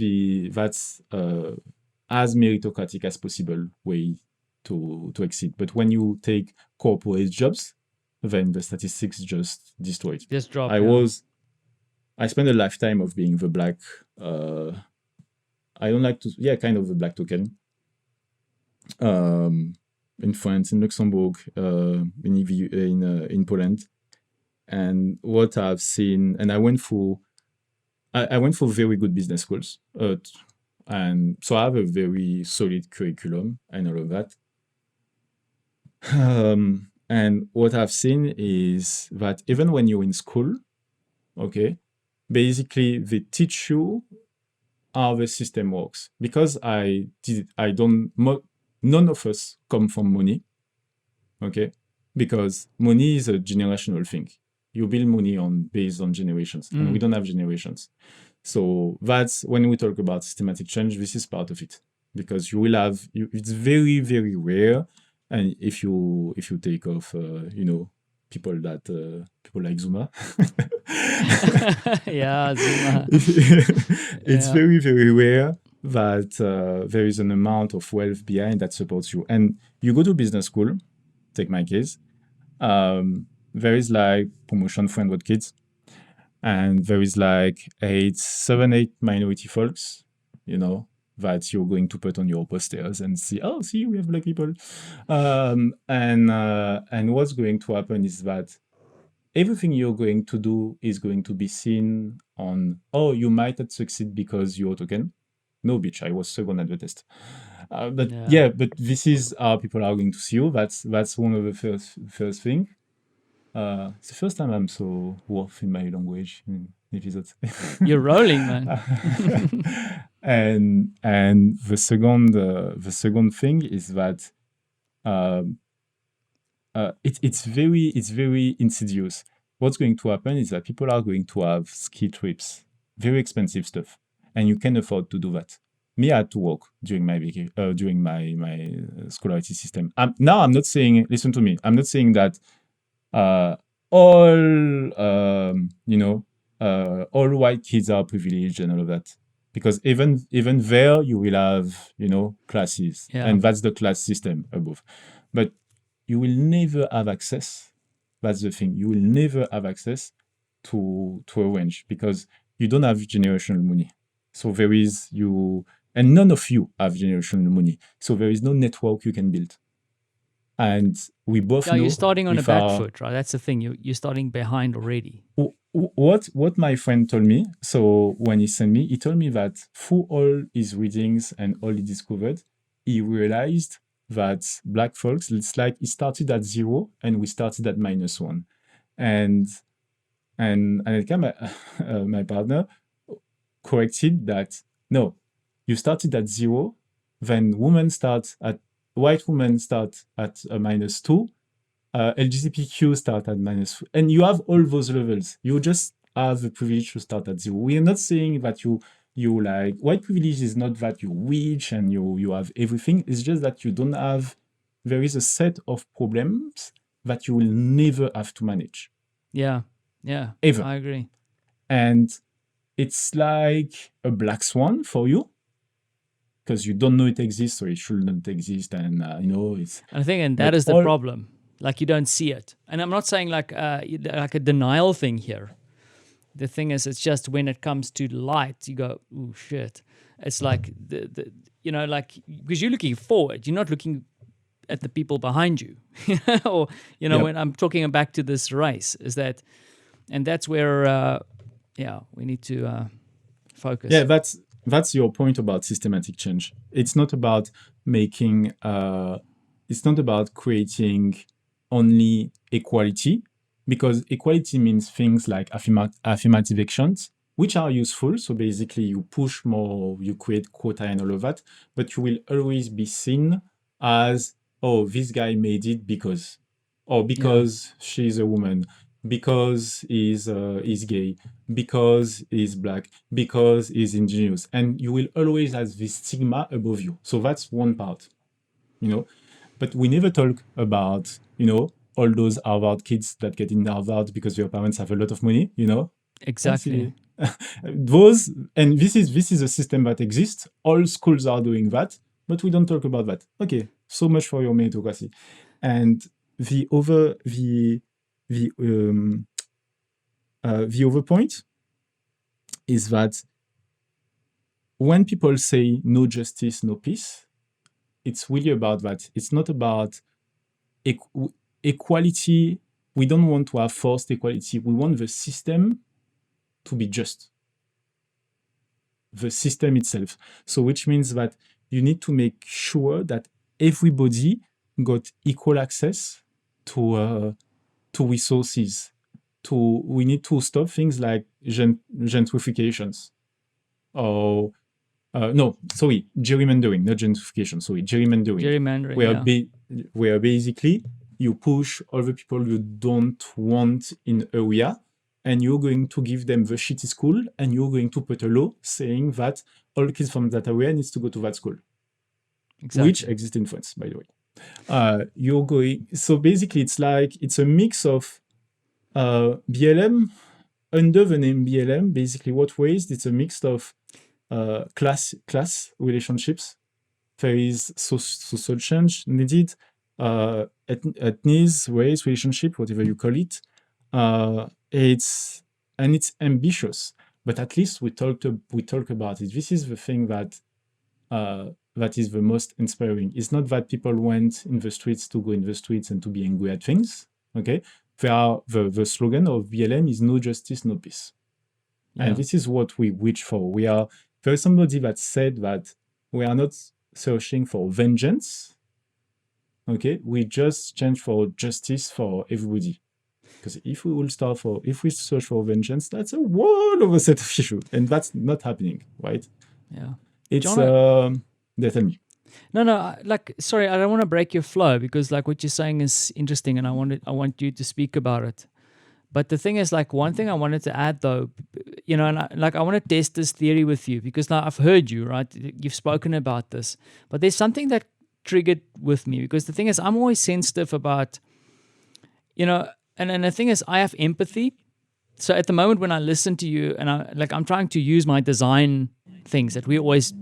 meritocratic as possible way to exceed. But when you take corporate jobs, then the statistics just destroyed. Just drop. I spent a lifetime of being the black. I don't like to. Yeah, kind of the black token. In France, in Luxembourg, in Poland, and what I've seen, and I went for very good business schools, and so I have a very solid curriculum and all of that. And what I've seen is that even when you're in school, okay, basically they teach you how the system works, because none of us come from money, okay? Because money is a generational thing. You build money based on generations, and we don't have generations. So that's when we talk about systematic change, this is part of it, because you will have it's very, very rare, and if you take off, people like Zuma. Yeah, Zuma. It's very, very rare that there is an amount of wealth behind that supports you. And you go to business school, take my case, there is like promotion for 100 kids, and there is like 7, 8 minority folks, that you're going to put on your posters and see, we have black people. And what's going to happen is that everything you're going to do is going to be seen on, you might not succeed because you're token. No, bitch, I was second at the test. But this is how people are going to see you. That's one of the first thing. It's the first time I'm so worth in my language in episodes. You're rolling, man. and the second thing is that it's very insidious. What's going to happen is that people are going to have ski trips, very expensive stuff, and you can afford to do that. Me, I had to work during my scholarity system. Now I'm not saying, listen to me, I'm not saying that all white kids are privileged and all of that, because even there you will have classes, and that's the class system above, but you will never have access. That's the thing. You will never have access to a range because you don't have generational money. So there is and none of you have generational money. So there is no network you can build. And we both know you're starting on a back foot, right? That's the thing. You're starting behind already. What my friend told me, so when he told me that through all his readings and all he discovered, he realized that black folks, it's like he started at 0 and we started at -1. And my partner corrected that, no, you started at 0, then white women start at -2, LGBTQ start at -3, and you have all those levels. You just have the privilege to start at 0. We are not saying that you like, white privilege is not that you're rich and you have everything. It's just that you don't have, there is a set of problems that you will never have to manage. Yeah. Ever. I agree. And it's like a black swan for you, because you don't know it exists, so it should not exist, and it's. I think, and that is the problem. Like, you don't see it, and I'm not saying like a denial thing here. The thing is, it's just when it comes to light, you go, "Ooh, shit!" It's like like, because you're looking forward, you're not looking at the people behind you, or when I'm talking back to this race, is that, and that's where, we need to focus. Yeah, that's your point about systematic change. It's not about making. It's not about creating only equality, because equality means things like affirmative actions, which are useful. So basically, you push more, you create quota and all of that, but you will always be seen as, oh, this guy made it because, or because she's a woman, because he's gay, because he's black, because he's indigenous, and you will always have this stigma above you. So that's one part, But we never talk about, all those Harvard kids that get in Harvard because their parents have a lot of money, Exactly. Those, and this is a system that exists. All schools are doing that, but we don't talk about that. Okay, so much for your meritocracy. And the other point is that when people say no justice, no peace, it's really about that. It's not about equality. We don't want to have forced equality. We want the system to be just. The system itself. So which means that you need to make sure that everybody got equal access to resources. We need to stop things like gentrifications. Or gerrymandering, not gentrification. Gerrymandering, where basically you push all the people you don't want in area, and you're going to give them the shitty school, and you're going to put a law saying that all kids from that area needs to go to that school. Exactly. Which exists in France, by the way. So basically it's a mix of BLM. Under the name BLM, basically what raised, it's a mix of class relationships. There is social change needed, ethnies, race relationship, whatever you call it. It's ambitious, but at least we talk about it. This is the thing that is the most inspiring. It's not that people went in the streets to go in the streets and to be angry at things. Okay, the slogan of BLM is no justice, no peace. And this is what we wish for. There's somebody that said that we are not searching for vengeance. Okay, we just change for justice for everybody. Because if we search for vengeance, that's a whole other set of issues, and that's not happening, right? Yeah. It's tell me. No, sorry, I don't want to break your flow, because like what you're saying is interesting, and I want you to speak about it. But the thing is, like, one thing I wanted to add, though, and I want to test this theory with you, because now I've heard you, right? You've spoken about this, but there's something that triggered with me, because the thing is, I'm always sensitive about, and the thing is, I have empathy. So at the moment when I listen to you, and I'm trying to use my design things that we always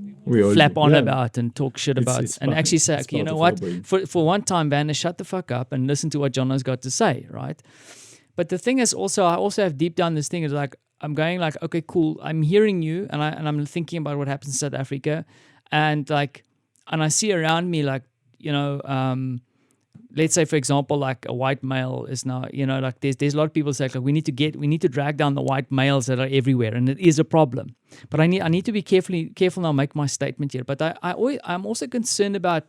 flap on about and talk shit about, and actually say, okay, you know what? For one time, Werner, shut the fuck up and listen to what John has got to say, right? But the thing is also, I also have deep down this thing is like, I'm going like, okay, cool. I'm hearing you, and I'm thinking about what happens in South Africa, and I see around me, like, let's say, for example, like a white male is now, like there's a lot of people say, like, we need to drag down the white males that are everywhere, and it is a problem. But I need to be careful now, make my statement here. But I'm also concerned about,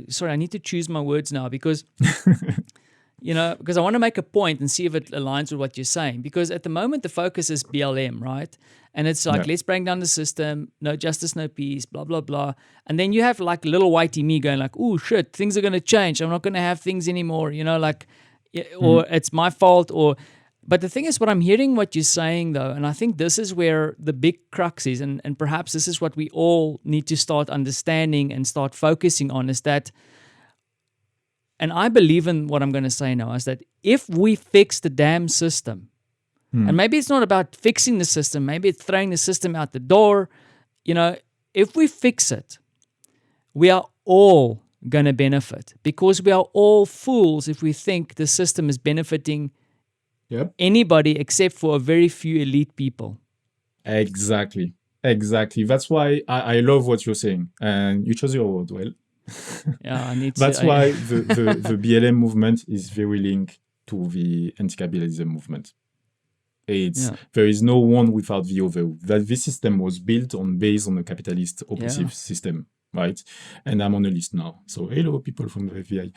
sorry, I need to choose my words now, because because I want to make a point and see if it aligns with what you're saying. Because at the moment the focus is BLM, right? And it's like, let's bring down the system, no justice, no peace, blah blah blah. And then you have like little whitey me going like, oh shit, things are going to change, I'm not going to have things anymore, or it's my fault. But the thing is, what I'm hearing what you're saying, though, and I think this is where the big crux is, and perhaps this is what we all need to start understanding and start focusing on, is that, and I believe in what I'm going to say now, is that if we fix the damn system, And maybe it's not about fixing the system. Maybe it's throwing the system out the door. You know, if we fix it, we are all going to benefit, because we are all fools if we think the system is benefiting anybody except for a very few elite people. Exactly. That's why I love what you're saying, and you chose your word well. Yeah, I need to. That's why the BLM movement is very linked to the anti-capitalism movement. There is no one without the other. That this system was built based on a capitalist oppressive system, right? And I'm on a list now. So hello, people from the FBI.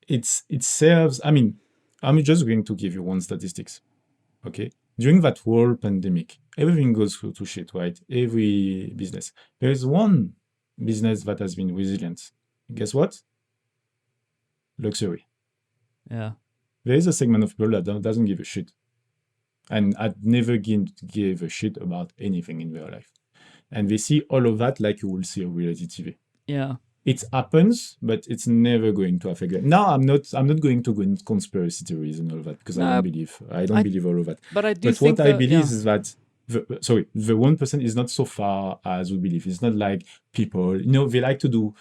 It serves. I mean, I'm just going to give you one statistics. Okay, during that whole pandemic, everything goes through to shit, right? Every business. There is one business that has been resilient. Guess what? Luxury. Yeah. There is a segment of people that doesn't give a shit. And I'd never gave a shit about anything in their life. And they see all of that like you will see a reality TV. Yeah. It happens, but it's never going to affect them. Now, I'm not going to go into conspiracy theories and all that, because I don't believe all of that. But I do think what I believe is that the 1% is not so far as we believe. It's not like people, they like to do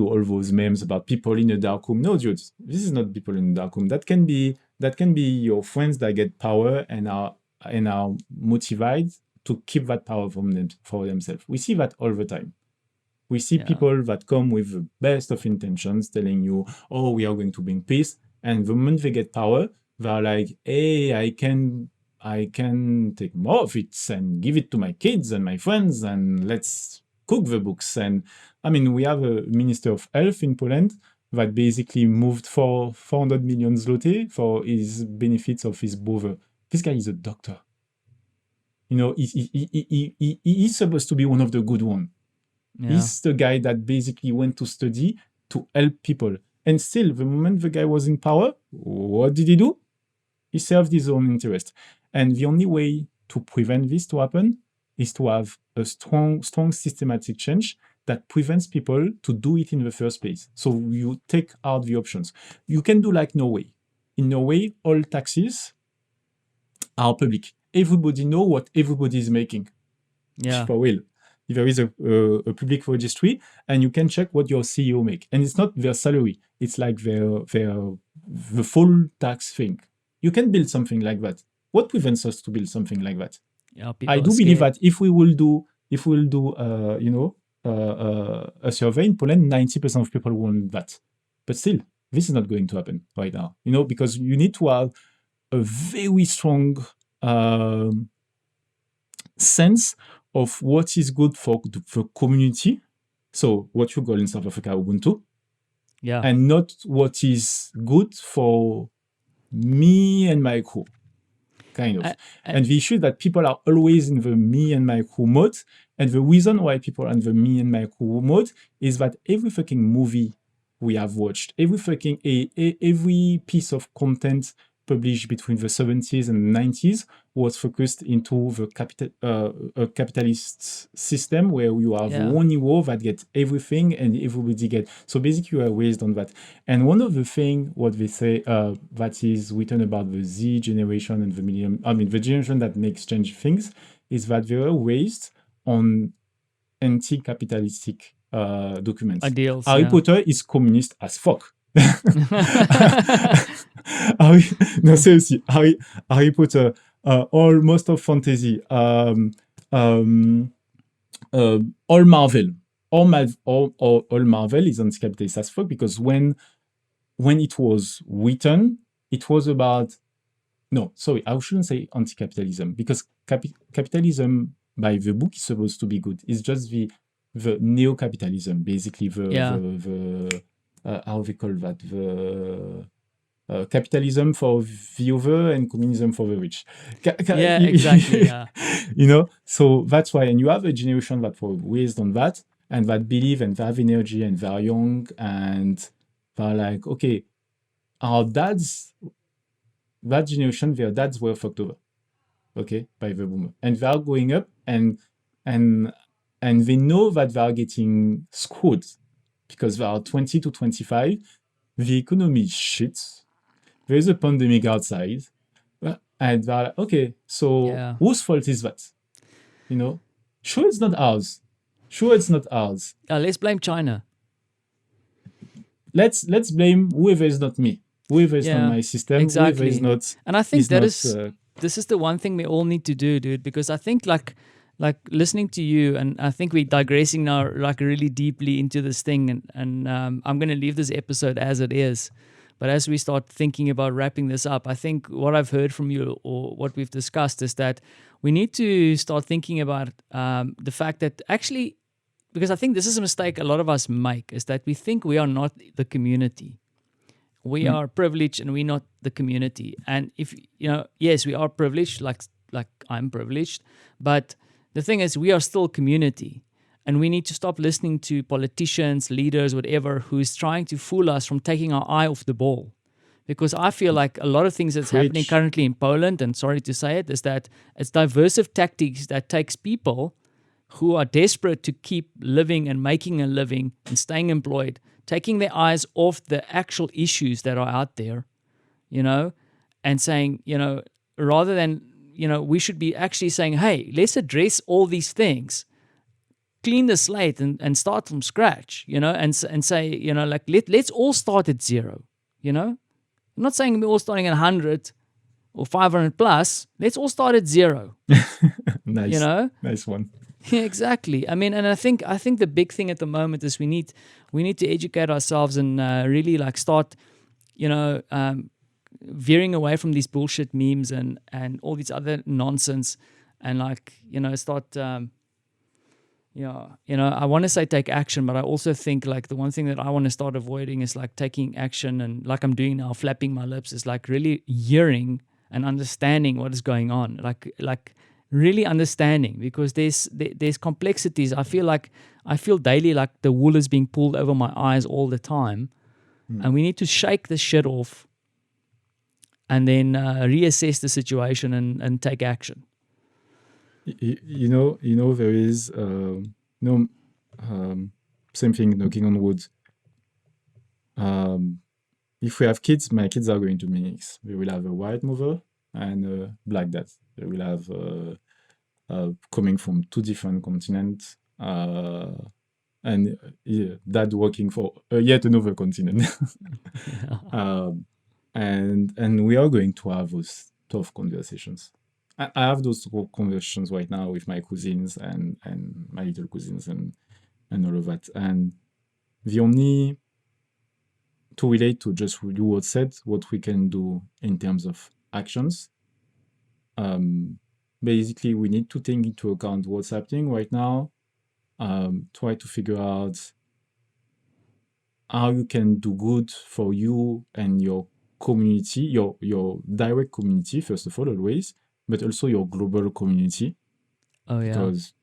all those memes about people in a dark room. No, dudes, this is not people in a dark room. That can be your friends that get power and are motivated to keep that power for themselves. We see that all the time. We see people that come with the best of intentions telling you, oh, we are going to bring peace. And the moment they get power, they're like, hey, I can take more of it and give it to my kids and my friends, and let's cook the books. And I mean, we have a minister of health in Poland that basically moved for 400 million zloty for his benefits of his brother. This guy is a doctor. He's supposed to be one of the good ones. Yeah. He's the guy that basically went to study to help people. And still, the moment the guy was in power, what did he do? He served his own interest. And the only way to prevent this to happen is to have a strong systematic change that prevents people to do it in the first place. So you take out the options. You can do like Norway. In Norway, all taxes are public. Everybody knows what everybody is making. Yeah. For real. There is a public registry, and you can check what your CEO make. And it's not their salary. It's like the full tax thing. You can build something like that. What prevents us to build something like that? Yeah, I do believe that if we will do a survey in Poland, 90% of people want that. But still, this is not going to happen right now. Because you need to have a very strong sense of what is good for the community. So what you call in South Africa Ubuntu. Yeah. And not what is good for me and my crew. Kind of. And the issue that people are always in the me and my crew mode. And the reason why people are in the me and my crew mode is that every fucking movie we have watched, every piece of content published between the 70s and 90s was focused into the capitalist system where you have one hero that gets everything and everybody gets. So basically, you are raised on that. And one of the things, what they say, that is written about the Z generation and the millennium, the generation that makes change things, is that they were raised on anti-capitalistic documents. Ideals. Harry Potter is communist as fuck. No, seriously, Harry Potter, most of fantasy, all Marvel, all Marvel is anti-capitalist as fuck, because when it was written, it was about, no, sorry, I shouldn't say anti-capitalism, because capitalism by the book is supposed to be good. It's just the neo-capitalism, basically the how they call that, the capitalism for the other and communism for the rich. Exactly. Yeah. So that's why. And you have a generation that were raised on that and that believe and they have energy and they're young and they're like, okay, our dads, that generation, their dads were fucked over, okay, by the boomer, and they are growing up and they know that they are getting screwed because they are 20 to 25. The economy is shit. there is a pandemic outside, and they're like, okay, so whose fault is that? You know, sure, it's not ours. Sure, it's not ours. Let's blame China. Let's blame whoever is not me, whoever is not my system, whoever is not. And I think this is the one thing we all need to do, dude, because I think like listening to you, and I think we're digressing now like really deeply into this thing, and I'm going to leave this episode as it is. But as we start thinking about wrapping this up, I think what I've heard from you or what we've discussed is that we need to start thinking about the fact that actually, because I think this is a mistake a lot of us make, is that we think we are not the community. We are privileged and we're not the community. And if, yes, we are privileged, like I'm privileged, but the thing is we are still community. And we need to stop listening to politicians, leaders, whatever, who's trying to fool us from taking our eye off the ball. Because I feel like a lot of things that's happening currently in Poland, and sorry to say it, is that it's diversive tactics that takes people who are desperate to keep living and making a living and staying employed, taking their eyes off the actual issues that are out there, and saying, rather than, we should be actually saying, hey, let's address all these things, clean the slate and start from scratch, and say, let's all start at zero, I'm not saying we're all starting at 100 or 500 plus. Let's all start at zero. Nice. Nice one. Yeah, exactly. I mean, and I think the big thing at the moment is we need to educate ourselves and really like start, veering away from these bullshit memes and all these other nonsense, and like start. I want to say take action, but I also think like the one thing that I want to start avoiding is like taking action and like I'm doing now, flapping my lips, is like really hearing and understanding what is going on, like really understanding, because there's complexities. I feel daily like the wool is being pulled over my eyes all the time, and we need to shake this shit off and then reassess the situation and take action. There is same thing, knocking on wood. If we have kids, my kids are going to be mixed. We will have a white mother and a black dad. They will have coming from two different continents, and dad working for yet another continent. And we are going to have those tough conversations. I have those conversations right now with my cousins and my little cousins and all of that. And the only, to relate to just what you said, what we can do in terms of actions, basically we need to take into account what's happening right now, try to figure out how you can do good for you and your community, your direct community, first of all, always, but also your global community. Oh yeah. Because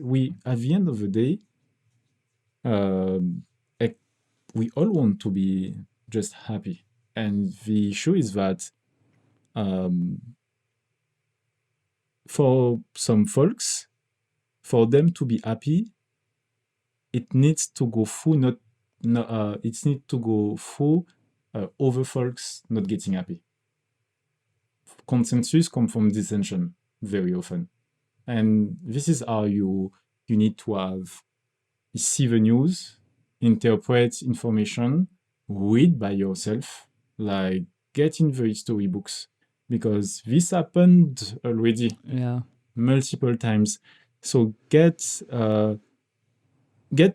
we at the end of the day, we all want to be just happy. And the issue is that for some folks, for them to be happy, it needs to go through other folks not getting happy. Consensus comes from dissension very often, and this is how you need to see the news, interpret information, read by yourself, like get in the history books, because this happened already multiple times. So get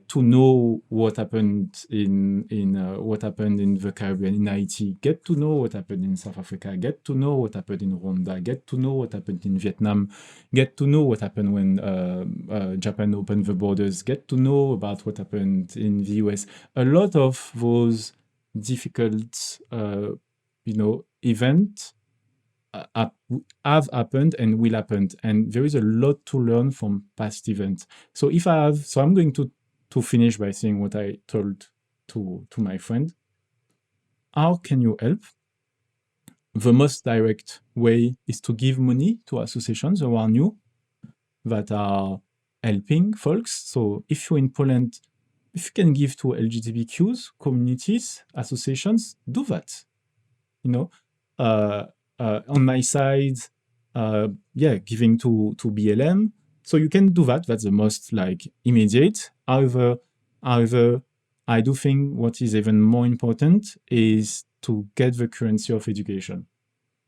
to know what happened in the Caribbean, in Haiti. Get to know what happened in South Africa. Get to know what happened in Rwanda. Get to know what happened in Vietnam. Get to know what happened when Japan opened the borders. Get to know about what happened in the US. A lot of those difficult, events have happened and will happen, and there is a lot to learn from past events. So I'm going to finish by saying what I told to my friend. How can you help? The most direct way is to give money to associations around you that are helping folks. So if you're in Poland, if you can give to LGBTQs, communities, associations, do that. you know. On my side, giving to BLM. So you can do that. That's the most like immediate. However, I do think what is even more important is to get the currency of education.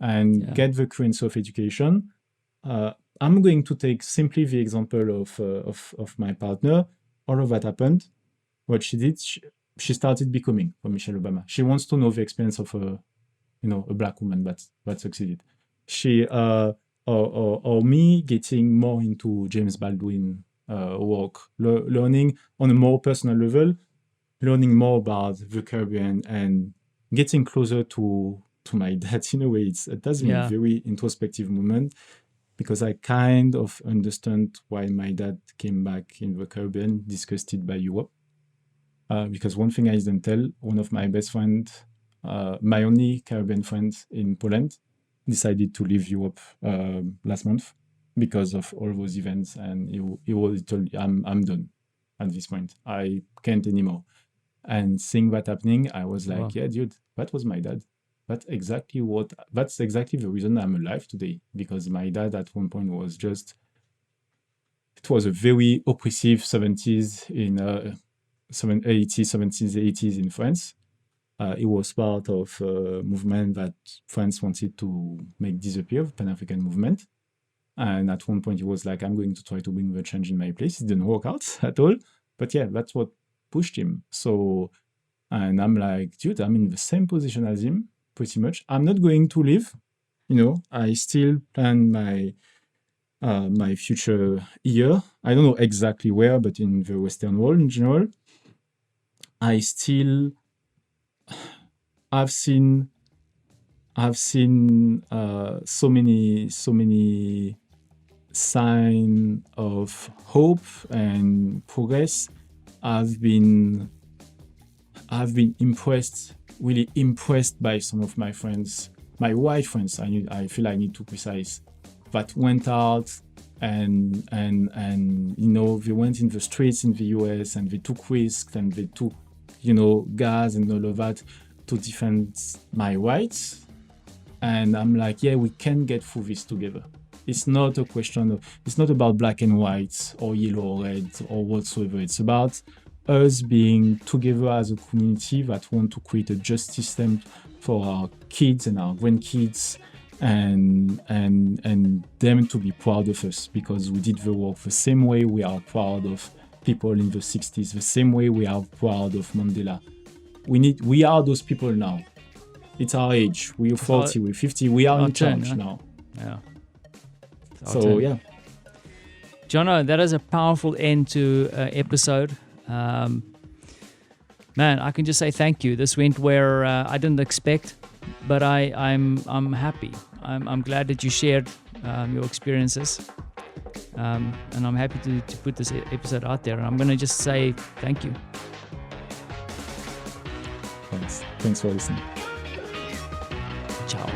And get the currency of education. I'm going to take simply the example of my partner. All of that happened. What she did, she started becoming for Michelle Obama. She wants to know the experience of a black woman that succeeded. She or me getting more into James Baldwin work, learning on a more personal level, learning more about the Caribbean and getting closer to my dad in a way. It has been a very introspective moment because I kind of understand why my dad came back in the Caribbean, disgusted by Europe. Because one thing I didn't tell, one of my best friends, my only Caribbean friend in Poland, decided to leave Europe last month because of all those events, and he was told, I'm done at this point. I can't anymore. And seeing that happening, I was like, yeah, dude, that was my dad. That's exactly the reason I'm alive today. Because my dad at one point was it was a very oppressive 70s in 70s, 80s in France. It was part of a movement that France wanted to make disappear, the Pan-African movement. And at one point, he was like, I'm going to try to bring the change in my place. It didn't work out at all. But yeah, that's what pushed him. So, and I'm like, dude, I'm in the same position as him, pretty much. I'm not going to leave. I still plan my future here. I don't know exactly where, but in the Western world in general. I've seen so many signs of hope and progress. I've been really impressed by some of my friends, my white friends. I feel I need to precise, that went out and they went in the streets in the US and they took risks and they took gas and all of that to defend my rights. And I'm like, yeah, we can get through this together. It's not a question it's not about black and white or yellow or red or whatsoever. It's about us being together as a community that want to create a just system for our kids and our grandkids and them to be proud of us because we did the work the same way we are proud of people in the 60s, the same way we are proud of Mandela. We are those people now. It's our age. We're 40, we're 50, we are in charge now. Yeah. So, yeah. Jono, that is a powerful end to episode. Man, I can just say thank you. This went where I didn't expect, but I'm happy. I'm glad that you shared your experiences. And I'm happy to put this episode out there. And I'm going to just say thank you. Thanks for listening. Ciao.